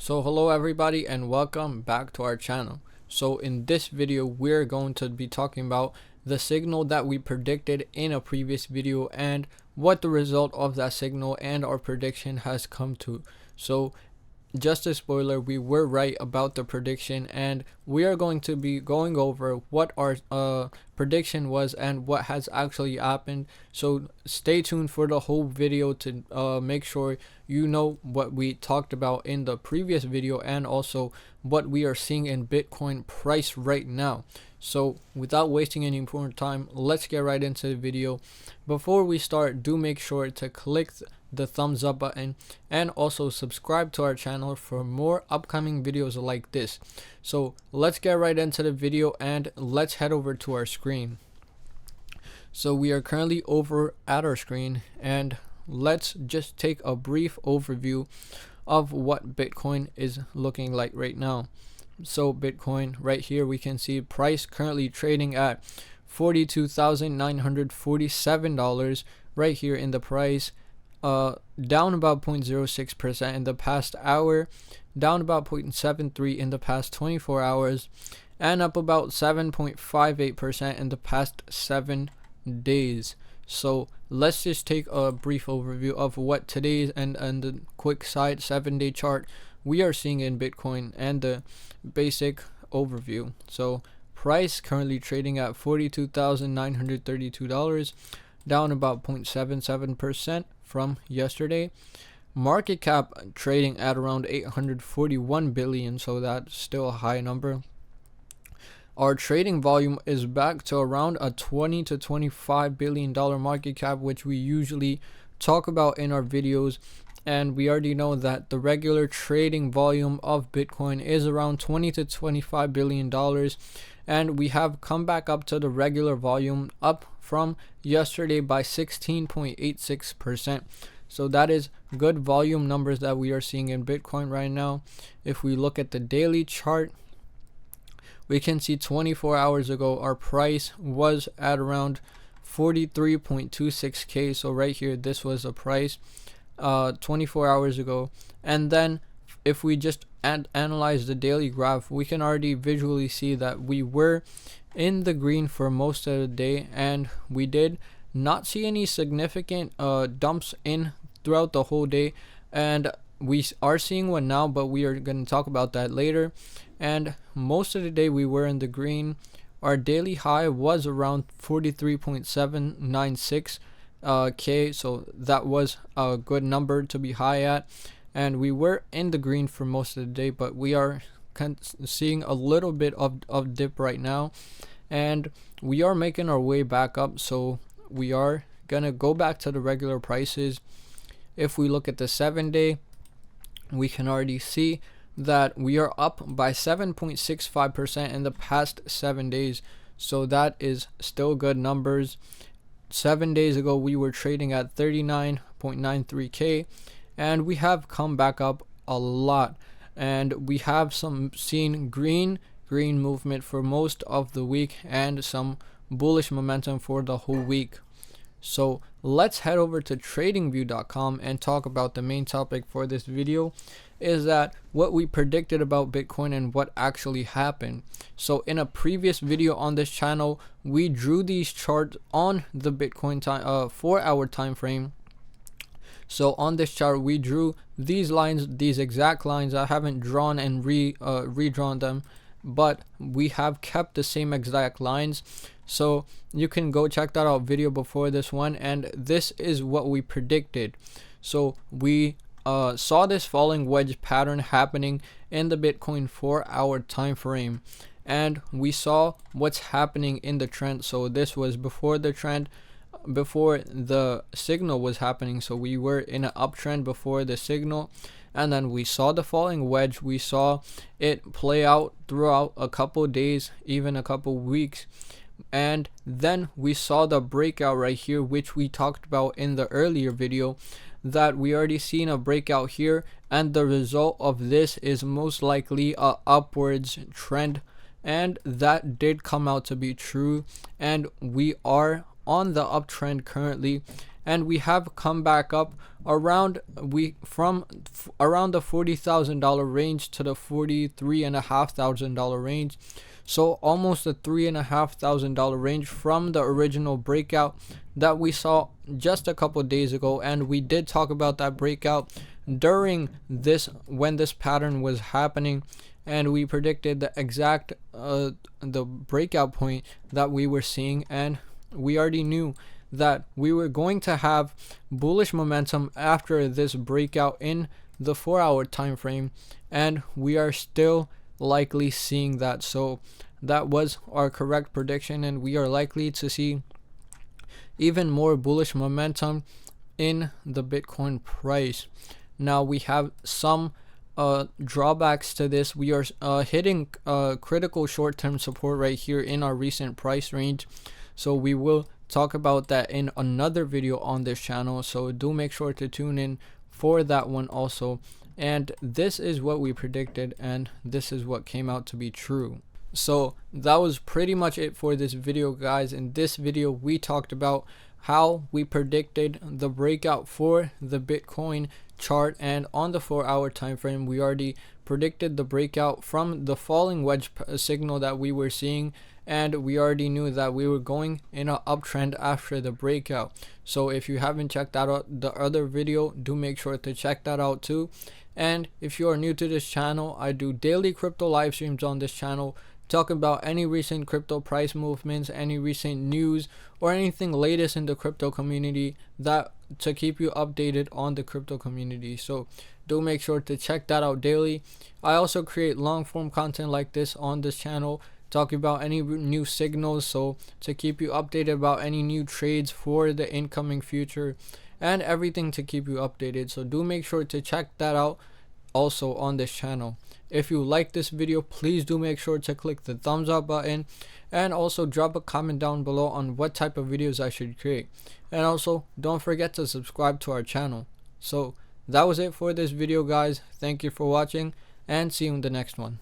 So hello everybody and welcome back to our channel. So in this video we're going to be talking about the signal that we predicted in a previous video and what the result of that signal and our prediction has come to. So just a spoiler, we were right about the prediction, and we are going to be going over what our prediction was and what has actually happened. So stay tuned for the whole video to make sure you know what we talked about in the previous video and also what we are seeing in Bitcoin price right now. So without wasting any more time, let's get right into the video. Before we start, do make sure to click the thumbs up button and also subscribe to our channel for more upcoming videos like this. So let's get right into the video and let's head over to our screen. So we are currently over at our screen, and let's just take a brief overview of what Bitcoin is looking like right now. So Bitcoin right here, we can see price currently trading at $42,947 right here in the price. Down about 0.06% in the past hour, down about 0.73 in the past 24 hours, and up about 7.58% in the past 7 days. So let's just take a brief overview of what today's and the quick side 7-day chart we are seeing in Bitcoin and the basic overview. So price currently trading at $42,932, down about 0.77% from yesterday. Market cap trading at around 841 billion, so that's still a high number. Our trading volume is back to around a 20 to 25 billion dollar market cap, which we usually talk about in our videos, and we already know that the regular trading volume of Bitcoin is around 20 to 25 billion dollars, and we have come back up to the regular volume, up from yesterday by 16.86%. So that is good volume numbers that we are seeing in Bitcoin right now. If we look at the daily chart, we can see 24 hours ago our price was at around 43.26k. So right here, this was a price 24 hours ago. And then if we just analyze the daily graph, we can already visually see that we were in the green for most of the day, and we did not see any significant dumps in throughout the whole day, and we are seeing one now, but we are going to talk about that later. And most of the day we were in the green. Our daily high was around 43.796 k, so that was a good number to be high at, and we were in the green for most of the day, but we are seeing a little bit of dip right now, and we are making our way back up. So we are gonna go back to the regular prices. If we look at the 7-day, we can already see that we are up by 7.65% in the past 7 days, so that is still good numbers. 7 days ago we were trading at 39.93k, and we have come back up a lot, and we have seen green movement for most of the week and some bullish momentum for the whole week. So let's head over to tradingview.com and talk about the main topic for this video, is that what we predicted about Bitcoin and what actually happened. So in a previous video on this channel, we drew these charts on the Bitcoin 4-hour time frame. So on this chart we drew these lines, these exact lines. I haven't drawn and redrawn them, but we have kept the same exact lines, so you can go check that out video before this one, and this is what we predicted. So we saw this falling wedge pattern happening in the Bitcoin 4-hour time frame, and we saw what's happening in the trend. So this was before the trend, before the signal was happening. So we were in an uptrend before the signal, and then we saw the falling wedge. We saw it play out throughout a couple days, even a couple weeks, and then we saw the breakout right here, which we talked about in the earlier video, that we already seen a breakout here, and the result of this is most likely a upwards trend, and that did come out to be true, and we are on the uptrend currently, and we have come back up around around the $40,000 range to the $43,500 range. So almost a $3,500 range from the original breakout that we saw just a couple days ago. And we did talk about that breakout during this, when this pattern was happening, and we predicted the exact the breakout point that we were seeing, and we already knew that we were going to have bullish momentum after this breakout in the 4-hour time frame, and we are still likely seeing that. So that was our correct prediction, and we are likely to see even more bullish momentum in the Bitcoin price. Now we have some drawbacks to this. We are hitting critical short-term support right here in our recent price range, so we will talk about that in another video on this channel, so do make sure to tune in for that one also. And this is what we predicted, and this is what came out to be true. So that was pretty much it for this video, guys. In this video we talked about how we predicted the breakout for the Bitcoin chart, and on the 4-hour time frame we already predicted the breakout from the falling wedge signal that we were seeing, and we already knew that we were going in an uptrend after the breakout. So if you haven't checked out the other video, do make sure to check that out too. And if you are new to this channel, I do daily crypto live streams on this channel, talk about any recent crypto price movements, any recent news, or anything latest in the crypto community, that to keep you updated on the crypto community. So do make sure to check that out daily. I also create long form content like this on this channel, talking about any new signals, so to keep you updated about any new trades for the incoming future and everything to keep you updated. So do make sure to check that out also on this channel. If you like this video, please do make sure to click the thumbs up button, and also drop a comment down below on what type of videos I should create. And also don't forget to subscribe to our channel. So that was it for this video, guys. Thank you for watching, and see you in the next one.